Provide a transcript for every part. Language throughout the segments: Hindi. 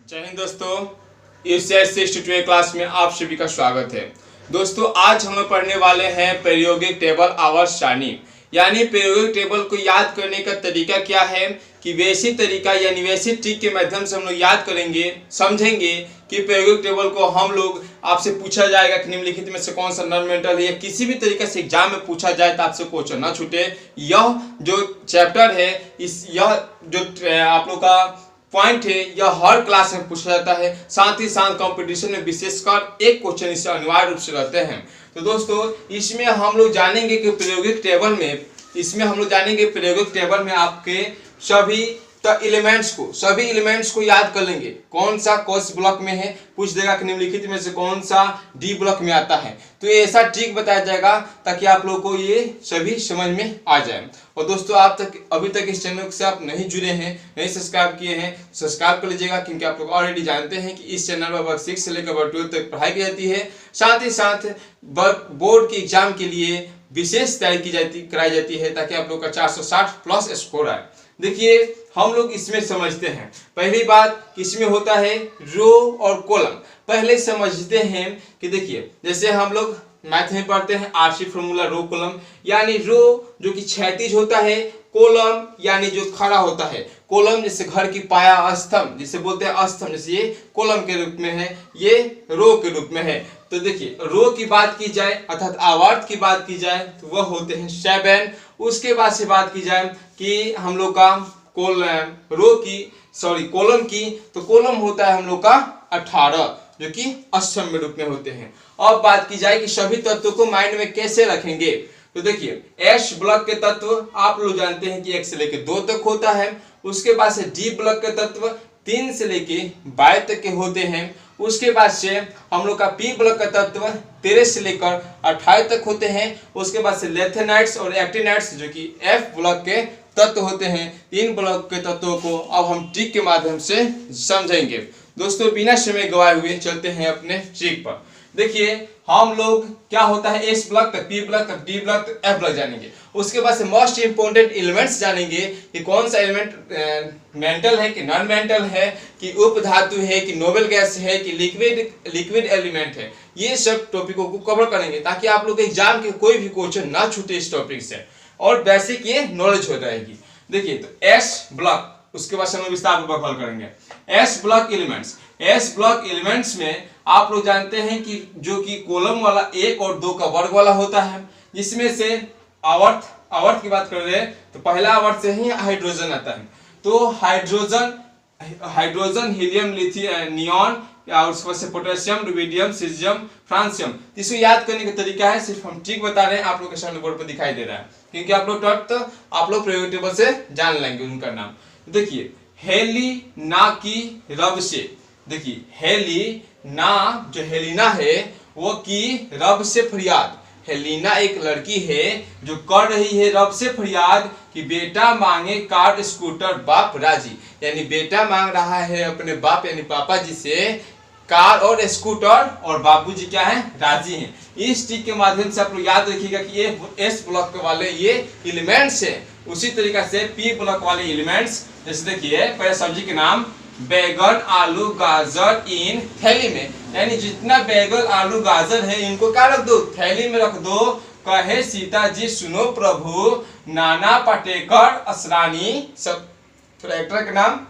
जय हिंद दोस्तों, यूसीएस 62 क्लास में आप सभी का स्वागत है। दोस्तों आज हम लोग पढ़ने वाले हैं प्रायोगिक टेबल आवर्त सारणी। यानी प्रायोगिक टेबल को याद करने का तरीका क्या है कि वैसी तरीका यानी वैसी ट्रिक के माध्यम से हम लोग याद करेंगे, समझेंगे कि प्रायोगिक टेबल को हम लोग आपसे पूछा जाएगा कि निम्नलिखित में से कौन सा नॉन मेंटल है या किसी भी तरीके से एग्जाम में पूछा जाए तो आपसे क्वेश्चन ना छूटे। यह जो चैप्टर है यह जो आप लोग का पॉइंट है यह हर क्लास में पूछा जाता है। साथ ही साथ कंपटीशन में विशेषकर एक क्वेश्चन इससे अनिवार्य रूप से रहते हैं। तो दोस्तों इसमें हम लोग जानेंगे कि प्रायोगिक टेबल में आपके सभी एलिमेंट्स को याद कर लेंगे। कौन सा कोर्स ब्लॉक में है पूछ देगा कि निम्नलिखित में से कौन सा डी ब्लॉक में आता है। तो ये ऐसा ट्रिक बताया जाएगा ताकि आप लोगों को ये सभी समझ में आ जाए। और दोस्तों अभी तक इस चैनल से आप नहीं जुड़े हैं, नहीं सब्सक्राइब किए हैं, सब्सक्राइब कर लीजिएगा क्योंकि आप लोग ऑलरेडी जानते हैं कि इस चैनल पर वर्ग 6 से लेकर वर्ग 12 तक पढ़ाई की जाती है। साथ ही साथ बोर्ड के एग्जाम के लिए विशेष तैयारी कराई जाती है ताकि आप लोग का 460 प्लस स्कोर आए। देखिए हम लोग इसमें समझते हैं, पहली बात इसमें होता है रो और कॉलम। पहले समझते हैं कि देखिए जैसे हम लोग मैथ में पढ़ते हैं आरसी फॉर्मूला रो कॉलम, यानी रो जो कि क्षैतिज होता है, कॉलम यानी जो खड़ा होता है। कॉलम जैसे घर की पाया स्तंभ जिसे बोलते हैं स्तंभ, जैसे ये कॉलम के रूप में है, ये रो के रूप में है। तो देखिए रो की बात की जाए अर्थात आवर्त की बात की जाए तो वह होते हैं 7। उसके बाद से बात की जाए कि हम लोग का कॉलम की तो कॉलम होता है हम लोग का 18 जो कि स्तंभ में रूप में होते हैं। अब बात की जाए कि सभी तत्वों को माइंड में कैसे रखेंगे। तो देखिए एस ब्लॉक के तत्व आप लोग जानते हैं कि 1 से लेकर 2 तक होता है। उसके बाद से डी ब्लॉक के तत्व 3 से लेके 22 तक के होते हैं। उसके बाद से हम लोग का पी ब्लॉक का तत्व 13 से लेकर 28 तक होते हैं। उसके बाद से लेथेनाइट्स और एक्टिनाइट्स जो कि एफ ब्लॉक के तत्व होते हैं। 3 ब्लॉक के तत्वों को अब हम ट्रिक के माध्यम से समझेंगे। दोस्तों बिना समय गवाए हुए चलते हैं अपने ट्रिक पर। देखिए हम लोग क्या होता है एस ब्लॉक तक, पी ब्लॉक तक, डी ब्लॉक तक, एफ ब्लॉक जानेंगे। उसके बाद से मोस्ट इंपोर्टेंट एलिमेंट्स जानेंगे कि कौन सा एलिमेंट मेंटल है कि नॉन मेंटल है, कि उप धातु है कि नोबल गैस है कि लिक्विड एलिमेंट है। ये सब टॉपिकों को कवर करेंगे ताकि आप लोग एग्जाम के कोई भी क्वेश्चन ना छूटे इस टॉपिक से और बेसिक ये नॉलेज हो जाएगी। देखिए तो एस ब्लॉक, उसके बाद से हम विस्तार पूर्वक हल करेंगे। एस ब्लॉक एलिमेंट्स में आप लोग जानते हैं कि जो कि कॉलम वाला 1 और 2 का वर्ग वाला होता है, जिसमें से आवर्त की बात कर रहे हैं तो पहला आवर्त से ही हाइड्रोजन आता है। तो हाइड्रोजन हीलियम लिथियम नियॉन और उसके बाद से पोटेशियम रुबिडियम सीजियम फ्रांसियम। इसको याद करने का तरीका है, सिर्फ हम ट्रिक बता रहे हैं, आप लोग के सामने बोर्ड पर दिखाई दे रहा है क्योंकि आप लोग प्रायोगिक टेबल से जान लेंगे उनका नाम। देखिए हेलिना की रब से, देखिए हेलिना जो हेलिना है वो की रब से फरियाद। हेलिना एक लड़की है जो कर रही है रब से फरियाद कि बेटा मांगे कार स्कूटर बाप राजी, यानी बेटा मांग रहा है अपने बाप यानी पापा जी से कार और स्कूटर और बाबूजी क्या है राजी हैं। इस ट्रिक के माध्यम से आप लोग याद रखिएगा कि ये एस ब्लॉक वाले ये एलिमेंट्स हैं। उसी तरीके से पी ब्लॉक वाले एलिमेंट्स जैसे देखिए पहले सब्जी के नाम बैगन आलू गाजर इन थैली में, यानी जितना बैगन आलू गाजर है इनको क्या रख दो, थैली में रख दो। कहे सीता जी सुनो प्रभु, नाना पाटेकर असरानी सब ट्रैक्टर के नाम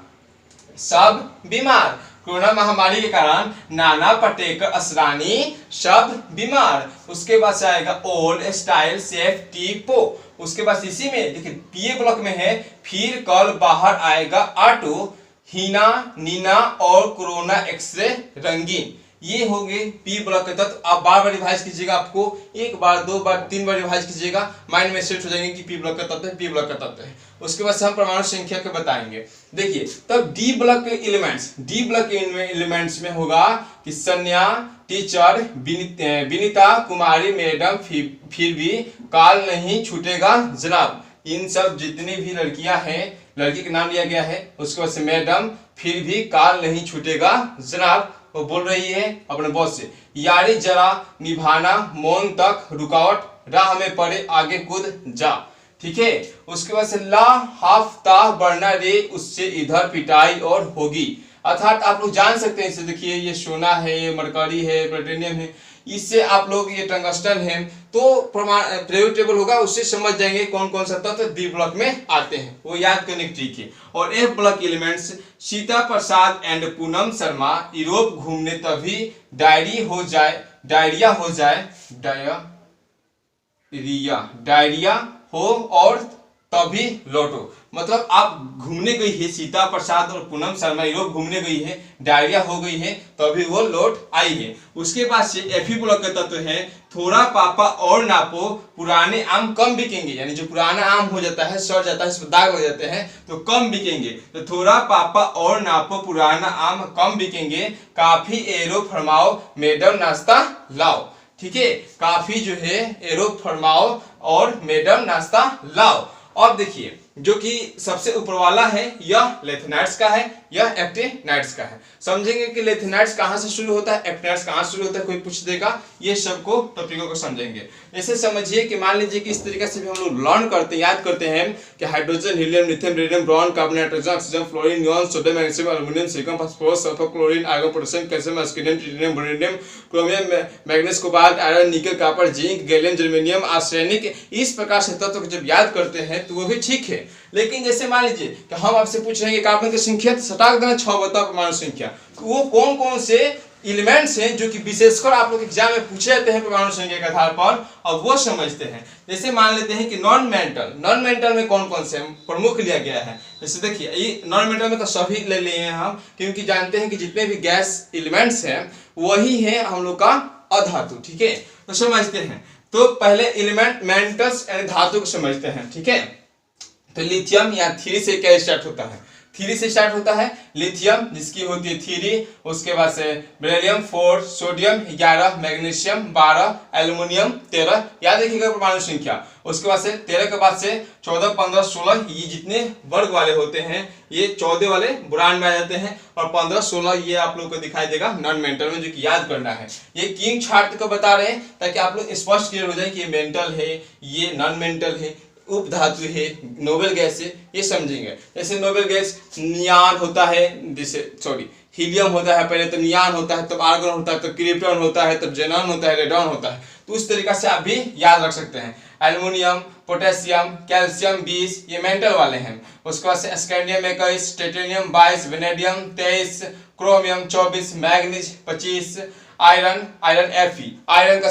सब बीमार। कोरोना महामारी के कारण नाना पाटेकर असरानी सब बीमार। उसके बाद से आएगा ओल्ड स्टाइल सेफ्टी पो। उसके बाद इसी में देखिए पी ब्लॉक में है फिर कल बाहर आएगा ऑटो, हीना नीना और कोरोना एक्सरे रंगीन। ये हो गए पी ब्लॉक के तत्व। आप बार बार रिवाइज कीजिएगा, आपको 1 बार 2 बार 3 बार रिवाइज कीजिएगा, माइंड में सेट हो जाएंगे कि पी ब्लॉक का तत्व है, पी ब्लॉक का तत्व है। उसके बाद से हम परमाणु संख्या के बताएंगे। देखिए तब डी ब्लॉक के एलिमेंट्स में होगा कि सन्या टीचर विनीता कुमारी मैडम फिर भी काल नहीं छूटेगा जनाब। इन सब जितनी भी लड़कियां हैं, लड़की का नाम लिया गया है। उसके बाद से मैडम फिर भी काल नहीं छूटेगा जनाब, वो बोल रही है अपने बॉस से। यारी जरा निभाना मौन तक रुकावट राह में पड़े आगे कूद जा, ठीक है। उसके बाद से ला हाफ ता बढ़ना रे उससे इधर पिटाई और होगी। अर्थात आप लोग जान सकते हैं, इसे देखिए ये सोना है, ये मरकरी है, प्लेटिनियम है, इससे आप लोग ये टंगस्टन है, तो पीरियोडिक टेबल होगा उससे समझ जाएंगे कौन कौन सा तत्व बी ब्लॉक में आते हैं, वो याद करने की ट्रिक है। और F block elements, Sita Prasad and Poonam Sharma Europe घूमने तभी डायरिया हो और तभी लौटो। मतलब आप घूमने गई है, सीता प्रसाद और पूनम शर्मा यूरोप घूमने गई है, डायरिया हो गई है, तभी वो लौट आई है। उसके बाद से एफी ब्लॉक का तत्व है थोड़ा पापा और नापो, पुराने आम कम बिकेंगे। यानी जो पुराना आम हो जाता है, सड़ जाता है, इस पर दाग लग जाते हैं तो कम बिकेंगे। तो थोड़ा पापा और नापो, पुराना आम कम बिकेंगे, काफी एरो फरमाओ, मैडम नाश्ता लाओ। ठीक है, काफी जो है एरो फरमाओ और मैडम नाश्ता लाओ। अब देखिए जो कि सबसे ऊपर वाला है यह लेथेनाइट्स का है, यह एक्टिनाइट्स का है। समझेंगे कि लेथेनाइट्स कहां से शुरू होता है, एक्टिनाइट्स कहां से शुरू होता है, कोई पूछ देगा, ये सबको टॉपिकों को समझेंगे। ऐसे समझिए कि मान लीजिए कि इस तरीके से भी हम लोग लर्न करते हैं, याद करते हैं कि hydrogen, helium, lithium, radium, boron, carbon, nitrogen, oxygen, fluorine, neon, sodium, magnesium, aluminium, silicon, phosphorus, sulphur, chlorine, argon, potassium, calcium, एस्केरियम, ट्रिटियम, बोरेनियम, chromium, manganese, cobalt, iron, nickel, copper, zinc, gallium, germanium, arsenic, इस प्रकार से तत्व को जब याद करते हैं तो वो भी ठीक है। लेकिन जैसे मान लीजिए कि हम आपसे पूछ रहे हैं कि कार्बन की संख्या, तो सटाक देना 6 बताओ परमाणु संख्या, वो कौन कौन से एलिमेंट्स हैं जो कि विशेषकर आप लोग एग्जाम में पूछे जाते हैं परमाणु संख्या के आधार पर, और वो समझते हैं। जैसे मान लेते हैं कि नॉन मेंटल में कौन कौन से प्रमुख लिया गया है। जैसे देखिए ये नॉन मेंटल में तो सभी ले लिए हैं हम, क्योंकि जानते हैं कि जितने भी गैस एलिमेंट्स हैं वही है हम लोग का अधातु। ठीक है, तो समझते हैं। तो पहले एलिमेंट मेंटल्स यानी धातु को समझते हैं। ठीक है, तो लिथियम या 3 से क्या स्टार्ट होता है, 3 से स्टार्ट होता है लिथियम, जिसकी होती है 3। उसके बाद से बेरिलियम 4, सोडियम 11, मैग्नीशियम 12, एल्युमिनियम 13, याद रखिएगा परमाणु संख्या। उसके बाद से 13 के बाद से 14, 15, 16, ये जितने वर्ग वाले होते हैं ये 14 वाले बुरान में आ जाते हैं, और 15, 16 ये आप लोग को दिखाई देगा नॉन मेंटल में, जो कि याद करना है। ये किंग छात्र को बता रहे हैं ताकि आप लोग स्पष्ट क्लियर हो जाए कि ये मेंटल है, ये नॉन मेंटल है, उप धातु है, नोबेल गैस है, ये समझेंगे। जैसे नोबेल गैस नियान होता है, जैसे हीलियम होता है, पहले तो नियान होता है, तब आर्गन होता है, तब क्रिप्टॉन होता है, तब जेनॉन होता है, रेडॉन होता है। तो उस तरीका से आप भी याद रख सकते हैं। एल्युमिनियम, पोटेशियम, कैल्शियम 20, ये मेंटल वाले हैं। उसके बाद से scandium 21, titanium 22, vanadium 23, chromium 24, manganese 25, iron Fe, iron का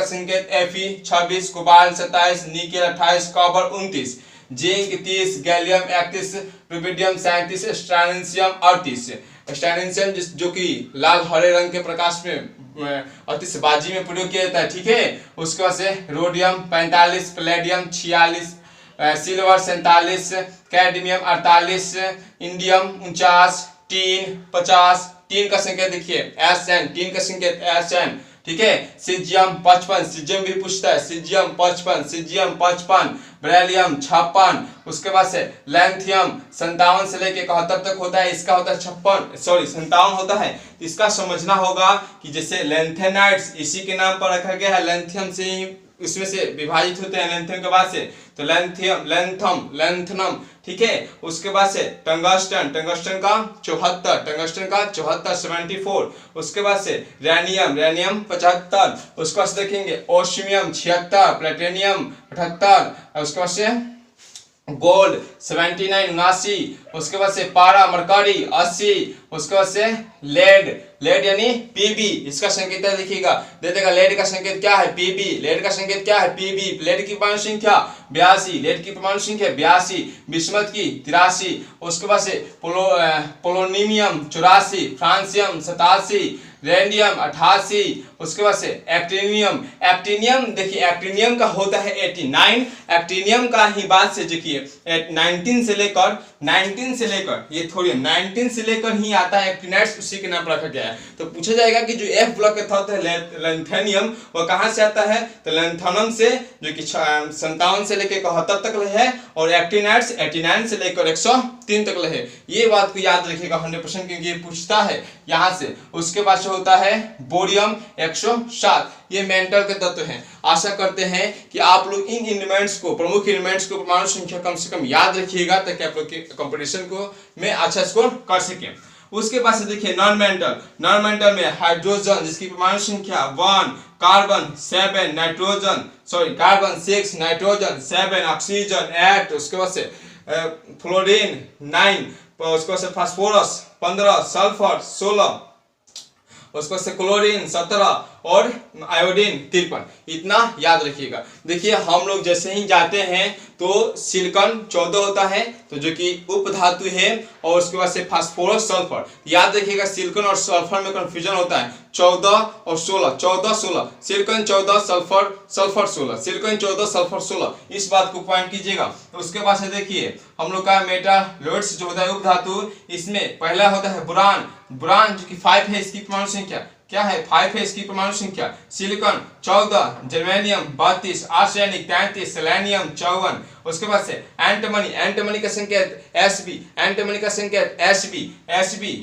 संकेत Fe 26, cobalt 27, nickel 28, copper 29, zinc 30, gallium 31, rubidium 37, strontium 38। Strontium जो कि लाल हरे रंग के प्रकाश में आतिशबाजी में प्रयोग किया जाता है। ठीक है, उसके बाद से rhodium 45, Palladium 46, silver 47, cadmium 48, indium 49, tin 50, tin का संकेत देखिए Sn, टीन का संकेत Sn। ठीक है, सीजियम 55, सीजियम भी पूछता है, सीजियम 55, बेरिलियम 56। उसके बाद से लैंथियम 57 से लेके 71 तक होता है, इसका होता है 57 होता है। इसका समझना होगा कि जैसे लैंथेनाइट्स इसी के नाम पर रखा गया है, लैंथियम से ही इसमें से विभाजित होते हैं लैंथियम के बाद से, तो लैंथनम। ठीक है, उसके बाद से टंगस्टन का 74, 74। उसके बाद से रैनियम 75। उसके बाद से देखेंगे ओस्मियम 76, प्लेटिनियम 78। उसके बाद से गोल्ड 79, 79। उसके बाद से पारा मरकरी 80। उसके बाद से लेड यानी Pb, इसका संकेत देखिएगा, दे देगा लेड का संकेत क्या है Pb, लेड का संकेत क्या है Pb। लेड की परमाणु संख्या 82, लेड की परमाणु संख्या 82, बिस्मथ की 83। उसके बाद से पोलोनियम 84, फ्रांसियम 87, रेडियम 88। उसके बाद से एक्टिनियम देखिए, एक्टिनियम का होता है 89। एक्टिनियम का ही बात से देखिए 19 से लेकर ये थोड़ी 19 से लेकर ही आता है एक्टिनाइट्स, उसी के नाम पर रखा गया है। तो पूछा जाएगा कि जो एफ ब्लॉक के तहत है लैंथेनियम, वो कहां से आता है, तो लैंथनम से, जो कि 57 से लेकर 71 तक है, और एक्टिनाइट्स 89 से लेकर 100 3 तक है। ये बात को याद रखिएगा 100%, क्योंकि ये पूछता है यहाँ से। उसके बाद से होता है बोरियम 107, ये मेंटल के तत्व हैं। आशा करते हैं कि आप लोग इन एलिमेंट्स को, प्रमुख एलिमेंट्स को, परमाणु संख्या कम से कम याद रखिएगा, ताकि आप लोग के कंपटीशन को में अच्छा स्कोर कर सकें। उसके बाद से देखिए नॉन मेंटल में हाइड्रोजन जिसकी परमाणु संख्या 1, कार्बन 7, कार्बन 6, नाइट्रोजन 7, ऑक्सीजन 8, उसके बाद से फ्लोरीन 9, उसके बाद से फास्फोरस 15, सल्फर 16, उसके बाद से क्लोरीन 17 और आयोडीन 53। इतना याद रखिएगा। देखिए हम लोग जैसे ही जाते हैं तो सिलिकॉन 14 होता है, तो जो कि उप धातु है, और उसके बाद से फास्फोरस, सल्फर। याद रखिएगा सिलिकॉन और सल्फर में कंफ्यूजन होता है, 14 और 16, 14 16, सिलिकॉन 14, सल्फर 16, सिलिकॉन 14, सल्फर 16, इस बात को पॉइंट कीजिएगा। तो उसके बाद से देखिए हम लोग का मेटालोइड्स जो होता है उप धातु, इसमें पहला होता है बोरान जो कि 5 है, इसकी परमाणु संख्या क्या है, 5 है इसकी परमाणु संख्या। Silicon 14, germanium 32, arsenic 33, selenium 54। उसके बाद से एंटीमनी का संकेत Sb, एंटीमनी का संकेत Sb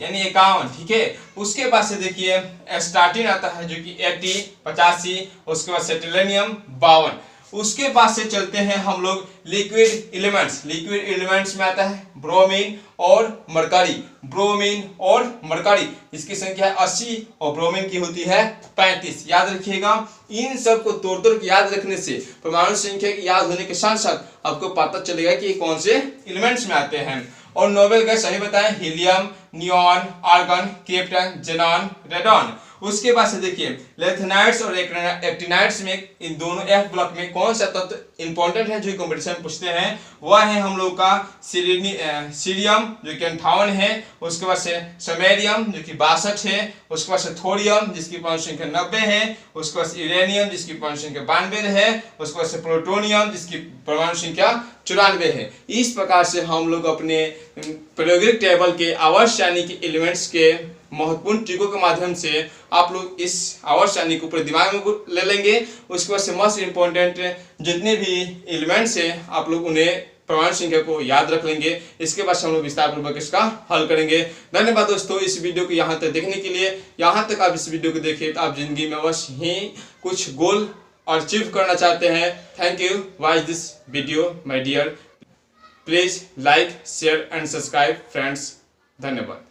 यानी 51, ठीक है। उसके बाद से देखिए एस्टार्टिन आता है जो कि 80, 85, उसके बाद से टेलेनियम 52। उसके बाद से चलते हैं हम लोग लिक्विड एलिमेंट्स में आता है ब्रोमीन और मरकरी, इसकी संख्या 80 और ब्रोमीन की होती है 35। याद रखिएगा, इन सब को तोड़ के याद रखने से परमाणु संख्या याद होने के साथ साथ आपको पता चलेगा कि कौन से एलिमेंट्स में आते हैं। और नोबेल गैस सही बताएं, helium, neon, argon, krypton, xenon, radon. उसके बाद से देखिए लेथेनाइट्स और एक्टिनाइट्स में, इन दोनों F ब्लॉक में कौन सा तत्व इंपॉर्टेंट है जो कंपटीशन में पूछते हैं, वह है हम लोग का सीरियम जो कि 58 है, उसके बाद से समेरियम जो कि 62 है, उसके बाद से थोरियम जिसकी परमाणु संख्या 90 है, उसके बाद से यूरेनियम जिसकी परमाणु संख्या 92 है, उसके बाद से प्लूटोनियम जिसकी परमाणु संख्या 94 है। इस प्रकार से हम लोग अपने प्रायोगिक टेबल के आवर्त सारणी के एलिमेंट्स के महत्वपूर्ण ट्रिकों के माध्यम से आप लोग इस आवर्त सारणी को पूरे दिमाग में ले लेंगे। उसके बाद से मोस्ट इम्पोर्टेंट जितने भी एलिमेंट्स हैं आप लोग उन्हें परमाणु संख्या को याद रख लेंगे। इसके बाद हम लोग विस्तार पूर्वक इसका हल करेंगे। धन्यवाद दोस्तों इस वीडियो को यहाँ तक देखने के लिए। यहाँ तक आप इस वीडियो को देखें तो आप जिंदगी में अवश्य ही कुछ गोल अचीव करना चाहते हैं। Thank you, watch this video my dear. Please like, share and subscribe friends. धन्यवाद।